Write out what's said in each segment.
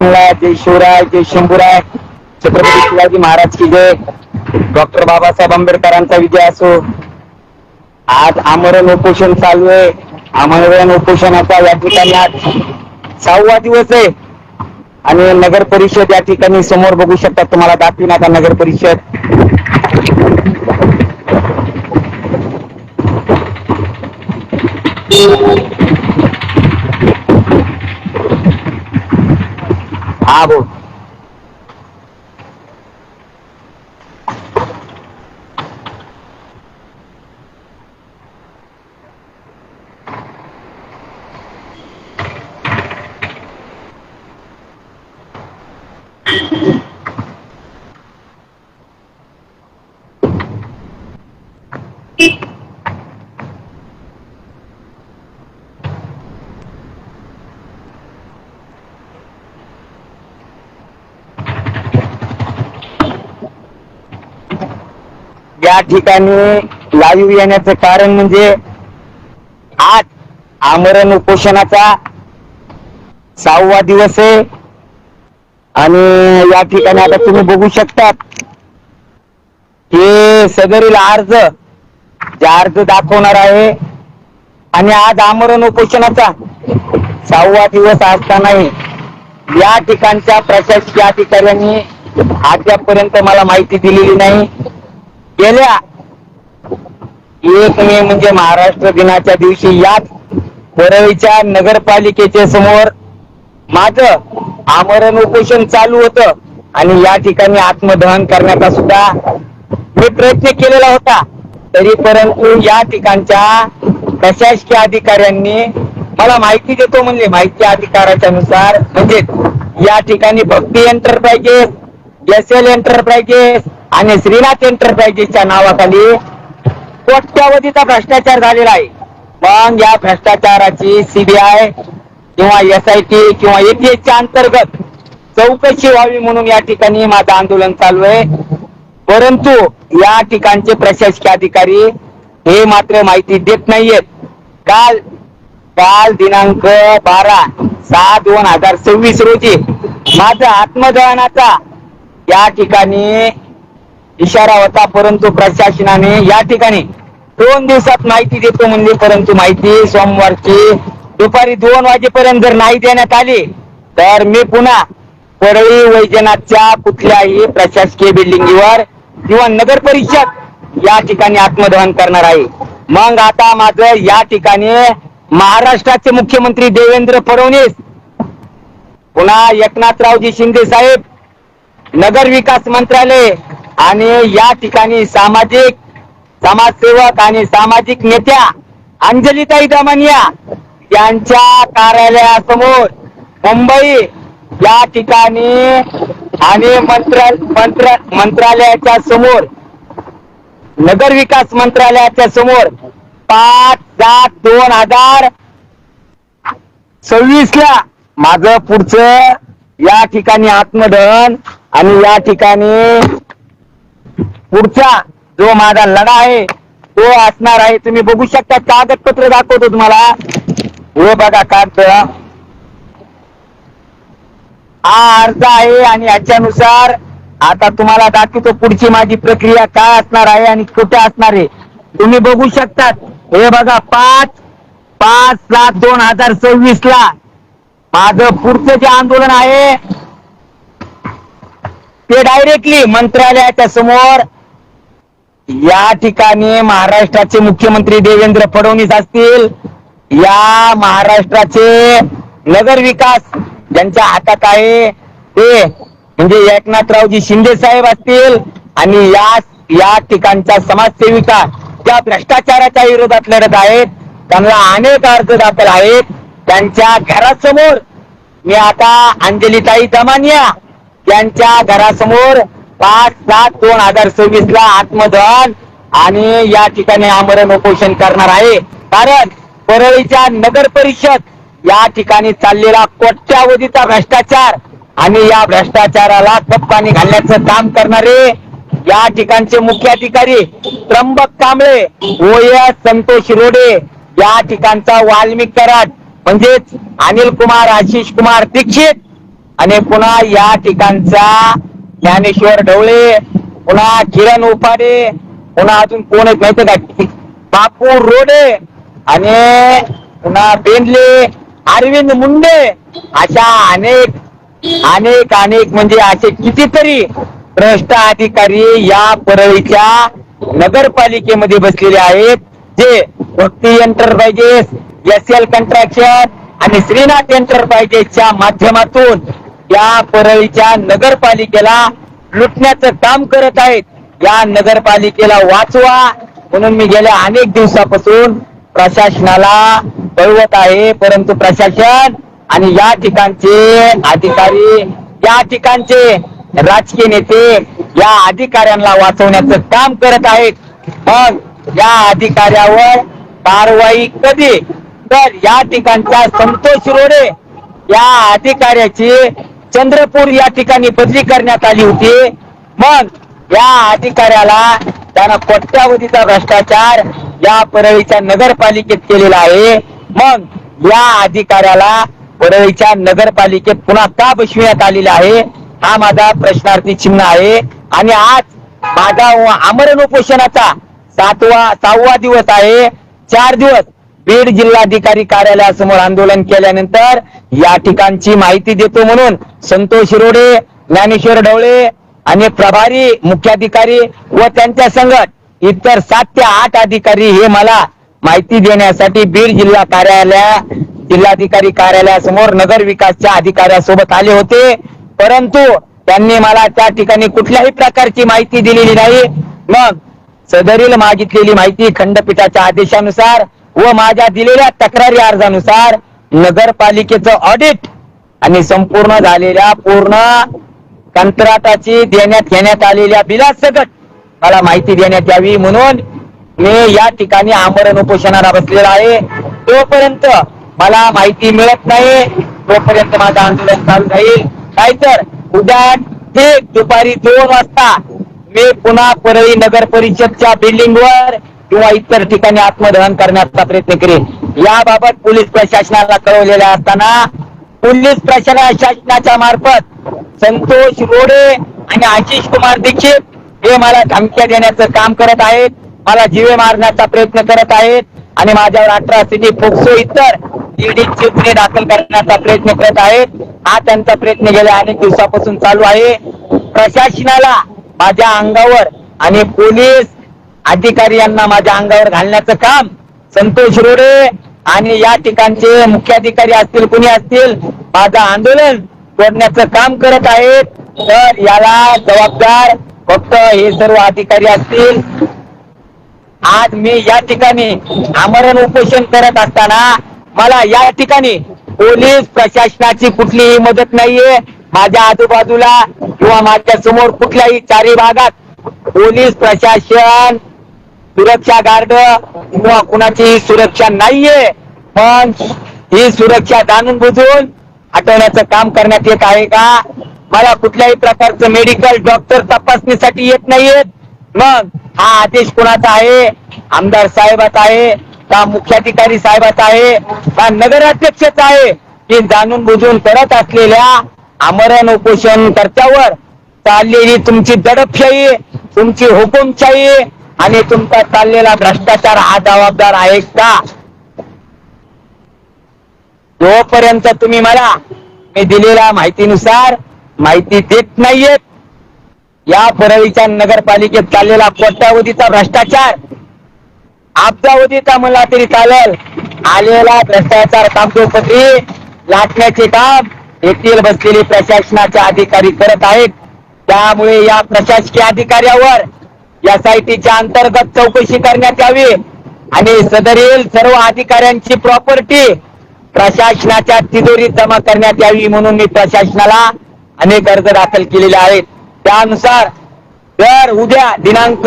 जय शिवराय, जय शंभूराय, छत्रपती शिवाजी महाराज की जय. डॉक्टर बाबासाहेब आंबेडकरांचा विजय असो. आज आमरण उपोषण चालू आहे. आमरण उपोषणाचा या ठिकाणी आज 6वा दिवस आहे आणि नगर परिषद या ठिकाणी समोर बघू शकता. तुम्हाला दाखवीन आता नगर परिषद. हा बोल. या ठिकाणी लाईव्ह येण्याचं कारण म्हणजे आज आमरण उपोषणाचा 6वा दिवस आहे आणि या ठिकाणी आता तुम्ही बघू शकता हे सदरील अर्ज दाखवणार आहे. आणि आज आमरण उपोषणाचा 6वा दिवस असतानाही या ठिकाणच्या प्रशासकीय अधिकाऱ्यांनी अद्यापर्यंत मला माहिती दिलेली नाही. गेल्या 1 मे म्हणजे महाराष्ट्र दिनाच्या दिवशी याच परळीच्या नगरपालिकेच्या समोर माझं आमरण उपोषण चालू होतं आणि या ठिकाणी आत्मदहन करण्याचा सुद्धा मी प्रयत्न केलेला होता. तरी परंतु या ठिकाणच्या प्रशासकीय अधिकाऱ्यांनी मला माहिती देतो म्हणले. माहिती अधिकाराच्या नुसार म्हणजे या ठिकाणी भक्ती एंटरप्राइजेस, SL एंटरप्राइजेस आणि श्रीनाथ एंटरप्राइजेसच्या नावाखाली कोट्यावधीचा भ्रष्टाचार झालेला आहे. मग या भ्रष्टाचाराची CBI किंवा SIT किंवा ATHच्या अंतर्गत चौकशी व्हावी म्हणून या ठिकाणी माझं आंदोलन चालू आहे. परंतु या ठिकाणचे प्रशासकीय अधिकारी हे मात्र माहिती देत नाहीयेत. काल दिनांक 12/6/2026 रोजी माझा आत्मदहनाचा या ठिकाणी इशारा होता. परंतु प्रशासनाने या ठिकाणी 2 दिवसात माहिती देतो म्हणली. परंतु माहिती सोमवारची दुपारी 2 वाजेपर्यंत जर नाही देण्यात आली तर मी पुन्हा परळी वैजनाथच्या कुठल्याही प्रशासकीय बिल्डिंगवर किंवा नगर परिषद या ठिकाणी आत्मदहन करणार आहे. मग आता माझं या ठिकाणी महाराष्ट्राचे मुख्यमंत्री देवेंद्र फडणवीस, पुन्हा एकनाथरावजी शिंदे साहेब, नगर विकास मंत्रालय आणि या ठिकाणी समाजसेवक आणि सामाजिक नेत्या अंजलीताई दमानिया यांच्या कार्यालयासमोर मुंबई या ठिकाणी आणि मंत्रालयाच्या समोर, नगर विकास मंत्रालयाच्या समोर 5/7/2026 ला माझं पुढचं या ठिकाणी आत्मदहन आणि या ठिकाणी पुढचा जो माझा लढा आहे तो असणार आहे. तुम्ही बघू शकता, कागदपत्र दाखवतो तुम्हाला. हे बघा कागद, हा अर्ज आहे आणि याच्यानुसार आता तुम्हाला दाखवतो पुढची माझी प्रक्रिया काय असणार आहे आणि कुठे असणार आहे. तुम्ही बघू शकता, हे बघा 5/7/2026 ला माझं पुढचं जे आंदोलन आहे ते डायरेक्टली मंत्रालयाच्या समोर या ठिकाणी महाराष्ट्राचे मुख्यमंत्री देवेंद्र फडणवीस असतील, या महाराष्ट्राचे नगर विकास ज्यांच्या हातात आहे ते म्हणजे एकनाथरावजी शिंदे साहेब असतील आणि या ठिकाणच्या समाजसेविका त्या भ्रष्टाचाराच्या विरोधात लढत आहेत. त्यांना अनेक अर्ज दाखल आहेत. त्यांच्या घरासमोर मी आता अंजलीताई दमानिया यांच्या घरासमोर 5/7/2026 ला आत्मदहन आणि या ठिकाणी आमरण उपोषण करणार आहे. कारण परळीच्या नगर परिषद या ठिकाणी चाललेला कोट्यावधीचा भ्रष्टाचार आणि या भ्रष्टाचाराला खतपाणी घालण्याचं काम करणारे या ठिकाणचे मुख्याधिकारी त्र्यंबक कांबळे, OS संतोष रोडे, या ठिकाणचा वाल्मिक कराड म्हणजेच अनिल कुमार आशिष कुमार दीक्षित आणि पुन्हा या ठिकाणचा ज्ञानेश्वर ढवळे, पुन्हा किरण उपाडे, पुन्हा अजून कोण आहेत माहिती का, बापू रोडे आणि पुन्हा बेंदले, अरविंद मुंडे, अशा अनेक अनेक अनेक म्हणजे असे कितीतरी भ्रष्ट अधिकारी या परळीच्या नगरपालिकेमध्ये बसलेले आहेत, जे भक्ती एंटरप्राइजेस, SL कंट्रॅक्शन आणि श्रीनाथ एंटरप्राइजेसच्या माध्यमातून या परळीच्या नगरपालिकेला लुटण्याचं काम करत आहेत. या नगरपालिकेला वाचवा म्हणून मी गेल्या अनेक दिवसापासून प्रशासनाला कळवत आहे, परंतु प्रशासन आणि या ठिकाणचे अधिकारी, या ठिकाणचे राजकीय नेते या अधिकाऱ्यांना वाचवण्याचं काम करत आहेत. मग या अधिकाऱ्यावर कारवाई कधी? तर या ठिकाणचा संतोष रोडे या अधिकाऱ्याची चंद्रपूर या ठिकाणी बदली करण्यात आली होती. मग या अधिकाऱ्याला त्यानं कोट्यावधीचा भ्रष्टाचार या परळीच्या नगरपालिकेत केलेला आहे. मग या अधिकाऱ्याला परळीच्या नगरपालिकेत पुन्हा का बसविण्यात आलेला आहे, हा माझा प्रश्नार्थी चिन्ह आहे. आणि आज माझा आमरण उपोषणाचा 6वा दिवस आहे. 4 दिवस बीड जिल्हाधिकारी कार्यालयासमोर आंदोलन केल्यानंतर या ठिकाणची माहिती देतो म्हणून संतोष रोडे, ज्ञानेश्वर ढवळे आणि प्रभारी मुख्याधिकारी व त्यांच्या संगत इतर 7 ते 8 अधिकारी हे मला माहिती देण्यासाठी बीड जिल्हाधिकारी कार्यालयासमोर नगर विकासच्या अधिकाऱ्यासोबत आले होते. परंतु त्यांनी मला त्या ठिकाणी कुठल्याही प्रकारची माहिती दिलेली नाही. मग सदरील मागितलेली माहिती खंडपीठाच्या आदेशानुसार व माझ्या दिलेल्या तक्रारी अर्जानुसार नगरपालिकेचं ऑडिट आणि संपूर्ण झालेल्या पूर्ण कंत्राटाची देण्यात घेण्यात आलेल्या बिलासकट मला माहिती देण्यात यावी म्हणून मी या ठिकाणी आमरण उपोषणाला बसलेला आहे. तोपर्यंत मला माहिती मिळत नाही तोपर्यंत माझं आंदोलन चालू राहील. नाहीतर उद्या ठीक दुपारी 2 वाजता मी पुन्हा परळी नगर परिषदच्या बिल्डिंगवर किंवा इतर ठिकाणी आत्मदहन करण्याचा प्रयत्न करेन. याबाबत पोलीस प्रशासनाला कळवलेले असताना पोलीस प्रशासनाच्या मार्फत संतोष रोडे आणि आशिष कुमार दीक्षित हे मला धमक्या देण्याचं काम करत आहेत, मला जीवे मारण्याचा प्रयत्न करत आहेत आणि माझ्यावर 18 सिटी पोक्सो इतर ईडीचे गुन्हे दाखल करण्याचा प्रयत्न करत आहेत. हा त्यांचा प्रयत्न गेल्या अनेक दिवसापासून चालू आहे. प्रशासनाला माझ्या अंगावर आणि पोलीस अधिकारी यांना माझ्या अंगावर घालण्याचं काम संतोष रोडे आणि या ठिकाणचे मुख्याधिकारी असतील कुणी असतील माझं आंदोलन तोडण्याचं काम करत आहेत. तर याला जबाबदार फक्त हे सर्व अधिकारी असतील. आज मी या ठिकाणी आमरण उपोषण करत असताना मला या ठिकाणी पोलीस प्रशासनाची कुठलीही मदत नाहीये. माझ्या आजूबाजूला किंवा माझ्या समोर कुठल्याही चारी भागात पोलीस प्रशासन सुरक्षा गार्ड किंवा कुणाची सुरक्षा नाहीये. पण ही सुरक्षा जाणून बुजून हटवण्याचं काम करण्यात येत आहे का? मला कुठल्याही प्रकारचं मेडिकल डॉक्टर तपासणीसाठी येत नाहीयेत. मग हा आदेश कुणाचा आहे? आमदार साहेबाचा आहे का मुख्याधिकारी साहेबाचा आहे का नगराध्यक्षाचा आहे की जाणून बुजून करत असलेल्या आमरण उपोषण कर्त्यावर चाललेली तुमची दडपशाही, तुमची हुकुमशाही आणि तुमचा चाललेला भ्रष्टाचार हा जबाबदार आहे का? जोपर्यंत तुम्ही मला मी दिलेल्या माहितीनुसार माहिती देत नाहीयेत, या परळीच्या नगरपालिकेत चाललेला कोट्यावधीचा भ्रष्टाचार अब्जावधीचा म्हणला तरी चालेल, आलेला भ्रष्टाचार कागदोपत्री लाटण्याचे काम येथील बसलेले प्रशासनाचे अधिकारी करत आहेत. त्यामुळे या प्रशासकीय अधिकाऱ्यावर SITच्या अंतर्गत चौकशी करण्यात यावी आणि सदरील सर्व अधिकाऱ्यांची प्रॉपर्टी प्रशासनाच्या तिजोरीत जमा करण्यात यावी म्हणून मी प्रशासनाला अनेक अर्ज दाखल केलेले आहेत. त्यानुसार जर उद्या दिनांक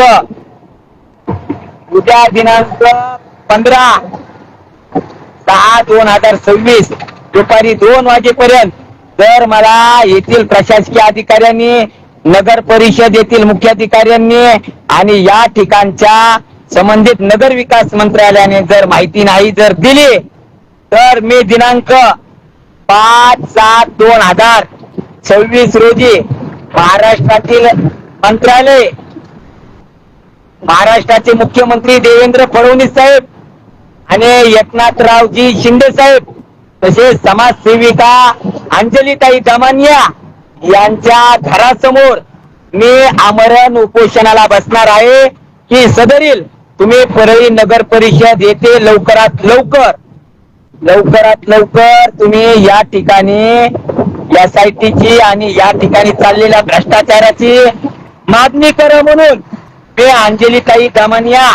15/6/2026 दुपारी 2 वाजेपर्यंत जर मला येथील प्रशासकीय अधिकाऱ्यांनी, नगर परिषद येथील मुख्याधिकाऱ्यांनी आणि या ठिकाणच्या संबंधित नगर विकास मंत्रालयाने जर माहिती नाही जर दिली तर मी दिनांक 5/7/2026 26 रोजी महाराष्ट्रातील मंत्रालय, महाराष्ट्राचे मुख्यमंत्री देवेंद्र फडणवीस साहेब आणि एकनाथरावजी शिंदे साहेब तसेच समाजसेविका अंजलीताई दमानिया यांच्या घरासमोर मी आमरण उपोषणाला बसणार आहे की सदरील तुम्ही परळी नगर परिषद येथे लवकरात लवकर तुम्ही या ठिकाणी SITची आणि या ठिकाणी चाललेल्या भ्रष्टाचाराची मागणी करा म्हणून मी अंजलीताई दमानिया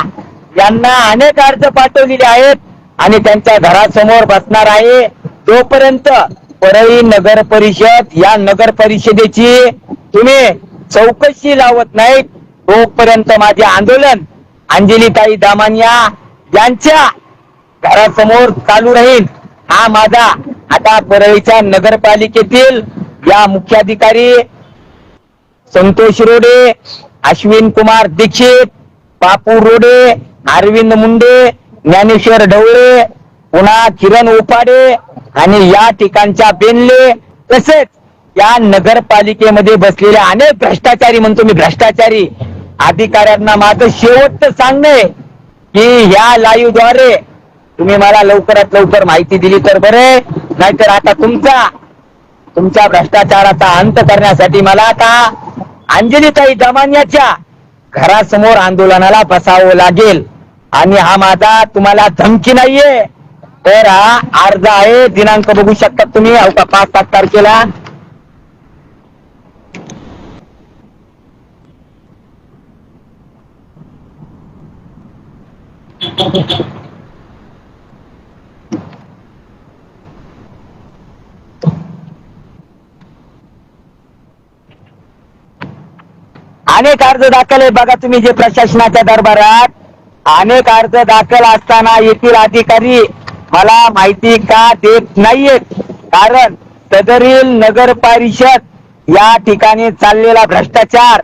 यांना अनेक अर्ज पाठवलेले आहेत आणि त्यांच्या घरासमोर बसणार आहे. तोपर्यंत परळी नगर परिषद या नगर परिषदेची तुम्ही चौकशी लावत नाहीत तोपर्यंत माझे आंदोलन अंजलीताई दमानिया यांच्या घरासमोर चालू राहील. हा माझा आता परळीच्या नगरपालिकेतील या मुख्याधिकारी संतोष रोडे, अश्विन कुमार दीक्षित, बापू रोडे, अरविंद मुंडे, ज्ञानेश्वर ढवळे, पुन्हा किरण उपाडे आणि या ठिकाणच्या बेनले तसेच या नगरपालिकेमध्ये बसलेल्या अनेक भ्रष्टाचारी, म्हणतो मी भ्रष्टाचारी अधिकाऱ्यांना माझं शेवटचं सांगणं आहे की ह्या लाईव्ह द्वारे तुम्ही मला लवकरात लवकर माहिती दिली तर बरे, नाहीतर आता तुमच्या भ्रष्टाचाराचा अंत करण्यासाठी मला आता अंजलीताई दमानियाच्या घरासमोर आंदोलनाला बसावं लागेल. आणि हा माझा तुम्हाला धमकी नाहीये, तर हा अर्ज आहे. दिनांक बघू शकता तुम्ही 5-7 तारखेला. अनेक अर्ज दाखल आहे बघा तुम्ही, जे प्रशासनाच्या दरबारात अनेक अर्ज दाखल असताना येथील अधिकारी मला माहिती का देत नाहीयेत, कारण सदरील नगर परिषद या ठिकाणी चाललेला भ्रष्टाचार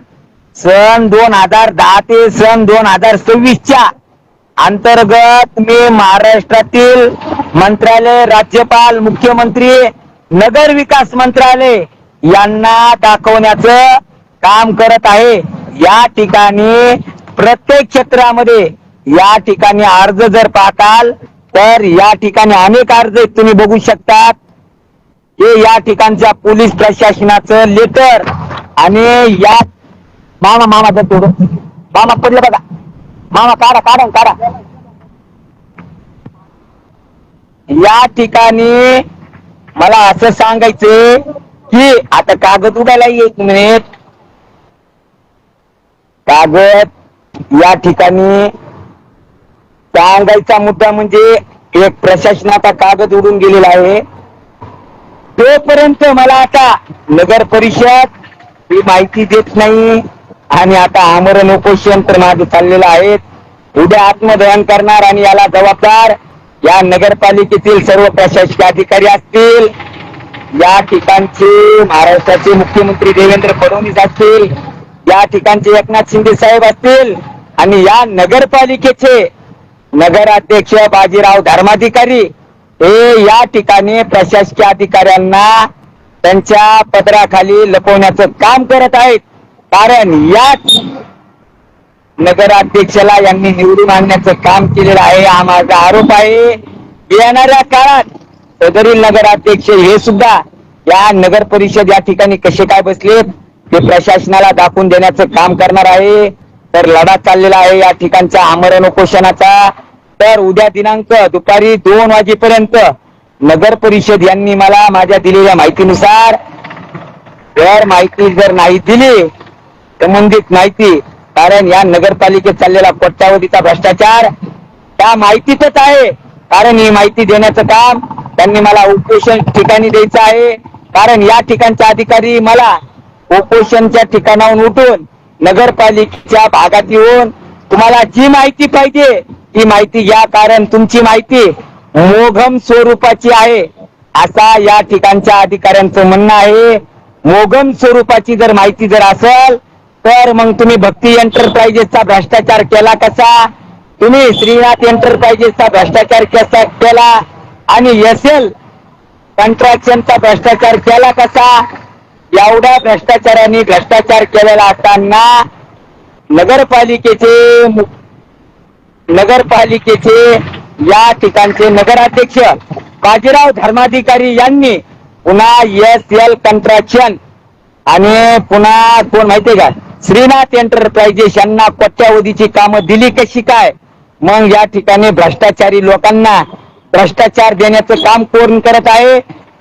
सन 2010 ते सन 2026च्या अंतर्गत मी महाराष्ट्रातील मंत्रालय, राज्यपाल, मुख्यमंत्री, नगर विकास मंत्रालय यांना दाखवण्याचं काम करत आहे. या ठिकाणी प्रत्येक क्षेत्रामध्ये या ठिकाणी अर्ज जर पाहताल तर या ठिकाणी अनेक अर्ज तुम्ही बघू शकतात. हे या ठिकाणच्या पोलीस प्रशासनाचं लेटर आणि या मामा जर थोडं मामा पडलं बघा, मामा काढा. या ठिकाणी मला असं सांगायचंय की आता कागद उडायला एक मिनिट, कागद या ठिकाणी सांगायचा मुद्दा म्हणजे एक प्रशासनाचा कागद उडून गेलेला आहे. तोपर्यंत मला आता नगर परिषद ही माहिती देत नाही आणि आता आमरण उपोषण तर माझं चाललेलं आहे. उद्या आत्मदहन करणार आणि याला जबाबदार या नगरपालिकेतील सर्व प्रशासकीय अधिकारी असतील, या ठिकाणचे महाराष्ट्राचे मुख्यमंत्री देवेंद्र फडणवीस असतील, या ठिकाणचे एकनाथ शिंदे साहेब असतील आणि या नगरपालिकेचे नगराध्यक्ष बाजीराव धर्माधिकारी हे या ठिकाणी प्रशासकीय अधिकाऱ्यांना त्यांच्या पदराखाली लपवण्याचं काम करत आहेत. कारण याच नगराध्यक्षाला यांनी निवडून आणण्याचं काम केलेलं आहे, हा माझा आरोप आहे. येणाऱ्या काळात सदरील नगराध्यक्ष हे सुद्धा या नगर परिषद या ठिकाणी कसे काय बसलेत ते प्रशासनाला दाखवून देण्याचं काम करणार आहे. तर लढा चाललेला आहे या ठिकाणच्या आमरण उपोषणाचा. तर उद्या दिनांक दुपारी 2 वाजेपर्यंत नगर परिषद यांनी मला माझ्या दिलेल्या माहितीनुसार जर माहिती नाही दिली, संबंधित माहिती, कारण या नगरपालिकेत चाललेला कोट्यावधीचा भ्रष्टाचार त्या माहितीतच आहे. कारण ही माहिती देण्याचं काम त्यांनी मला उपोषण ठिकाणी द्यायचं आहे. कारण या ठिकाणचे अधिकारी मला उपोषणच्या ठिकाणाहून उठून नगरपालिकेच्या भागात येऊन तुम्हाला जी माहिती पाहिजे ती माहिती घ्या, कारण तुमची माहिती मोघम स्वरूपाची आहे असा या ठिकाणच्या अधिकाऱ्यांचं म्हणणं आहे. मोघम स्वरूपाची जर माहिती जर असेल तर मग तुम्ही भक्ती एंटरप्राइजेसचा भ्रष्टाचार केला कसा, तुम्ही श्रीनाथ एंटरप्राइजेसचा भ्रष्टाचार कसा केला आणि SL कॉन्ट्रॅक्शनचा भ्रष्टाचार केला कसा, एवढ्या भ्रष्टाचाराने भ्रष्टाचार केलेला असताना नगरपालिकेचे या ठिकाणचे नगराध्यक्ष बाजीराव धर्माधिकारी यांनी पुन्हा SL कंस्ट्रक्शन आणि पुन्हा कोण माहितीये का श्रीनाथ एंटरप्राइजेस यांना कोट्यावधीची कामं दिली कशी काय? मग या ठिकाणी भ्रष्टाचारी लोकांना भ्रष्टाचार देण्याचं काम कोण करत आहे?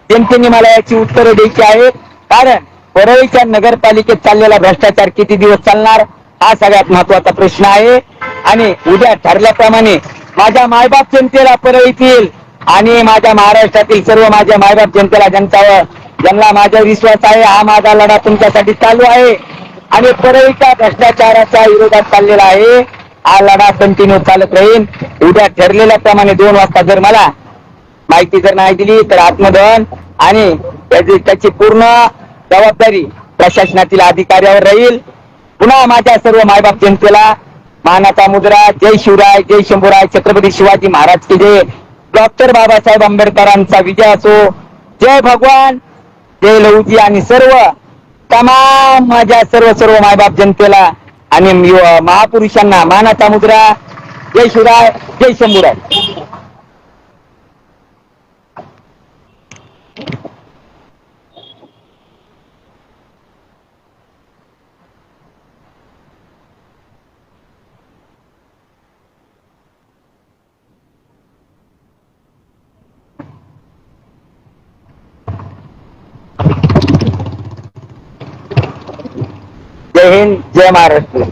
जनतेने मला याची उत्तरं द्यायची आहेत. कारण परळीच्या नगरपालिकेत चाललेला भ्रष्टाचार किती दिवस चालणार हा सगळ्यात महत्वाचा प्रश्न आहे. आणि उद्या ठरल्याप्रमाणे माझ्या मायबाप जनतेला परळीतील आणि माझ्या महाराष्ट्रातील सर्व माझ्या मायबाप जनतेला ज्यांना माझा विश्वास आहे, हा माझा लढा तुमच्यासाठी चालू आहे आणि परळीच्या भ्रष्टाचाराच्या विरोधात चाललेला आहे. हा लढा कंटिन्यू चालत राहील. उद्या ठरलेल्याप्रमाणे 2 वाजता जर मला माहिती जर नाही दिली तर आत्मदहन आणि त्याची पूर्ण जबाबदारी प्रशासनातील अधिकाऱ्यावर राहील. पुन्हा माझ्या सर्व मायबाप जनतेला मानाचा मुजरा. जय शिवराय, जय शंभूराय, छत्रपती शिवाजी महाराज की जय. डॉक्टर बाबासाहेब आंबेडकरांचा विजय असो. जय भगवान, जय लहुजी आणि सर्व तमाम माझ्या सर्व मायबाप जनतेला आणि महापुरुषांना मानाचा मुजरा. जय शिवराय, जय शंभूराय. जय हिंद, जय महाराष्ट्र.